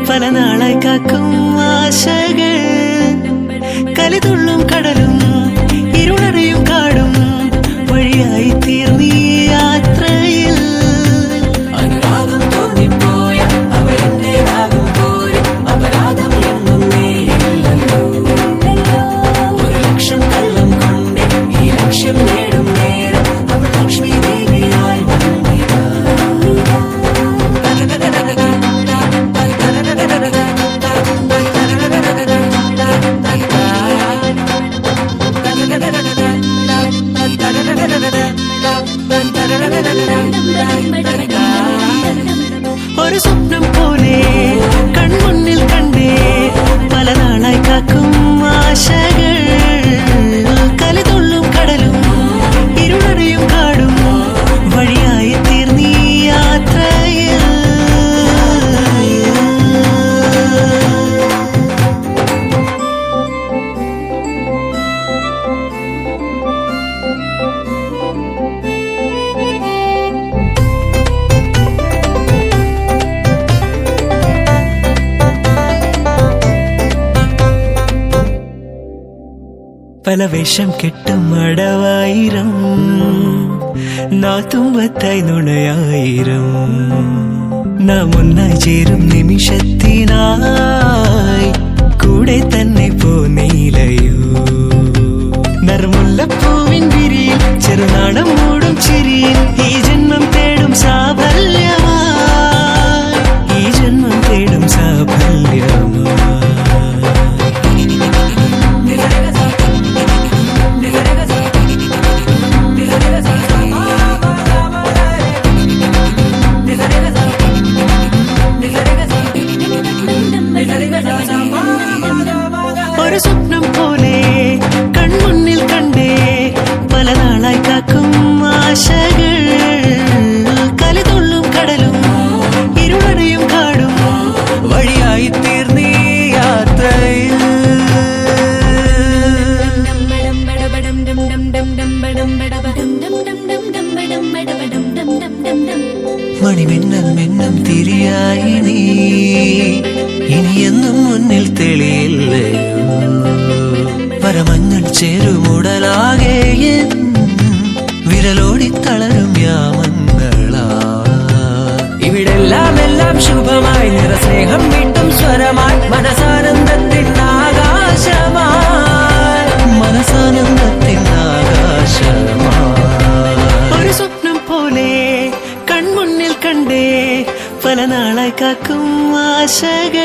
പല നാളായി കാക്കും ആശകൾ കലിതുള്ളും കടലും ഇരുളറിയും കാടും വഴിയായി തീർന്നീ യാത്രയിൽ അനുരാഗം തോന്നിപ്പോയ അവരെന്റേതാകും പോലും അപരാധം എന്നും നേരില്ലല്ലോ ഒരു ലക്ഷം കള്ളം കൊണ്ട് ഈ ലക്ഷ്യം നേടും നേരം അവൾ ലക്ഷ്മി ദേവിയായി ഒരു സ്വപ്നം പോലെ കൺമുന്നിൽ കണ്ടേ പല നാളായി കാക്കും ആശകൾ കലിതുള്ളും കടലും ഇരുളറിയും കാടും വഴിയായി തീർന്നീ യാത്രയിൽ പല വേഷം കെട്ടും അടവായിരം നാത്തുമ്പത്തായി നുണയായിരം നാം ഒന്നായി ചേരും നിമിഷത്തിനായി കൂടെ തന്നെ പോന്നീലയോ നറുമുല്ലപ്പൂവിൻ വിരിയിൽ ചെറുനാടം മൂടും ചിരിയിൽ ഈ ജന്മം തേടും സാഫല്യമായി ഈ ജന്മം തേടും സാഫല്യമായി ഒരു സ്വപ്നം പോലെ കൺമുന്നിൽ കണ്ടേ പല നാളായി കാക്കും ആശകൾ കലിതുള്ളും കടലും ഇരുളറിയും കാടും വഴിയായി തീർന്നീ യാത്രയിൽ മണിമിന്നൽ മിന്നം തിരിയായി നീ ഇനിയെന്നും മുന്നിൽ തെളിയില്ലയോ പരമഞ്ഞൾ ചേരുമുടലാകെ വിരലോടി തളരും യാമങ്ങളാ ഇവിടെല്ലാം എല്ലാം ശുഭമായി നിറസ്നേഹം വീട്ടും സ്വരമായി മനസാനന്ദത്തിൻ ആകാശമായി മനസാനന്ദത്തിൻ ആകാശമായി ഒരു സ്വപ്നം പോലെ കൺമുന്നിൽ കണ്ടേ പല നാളായി കാക്കും ആശകൾ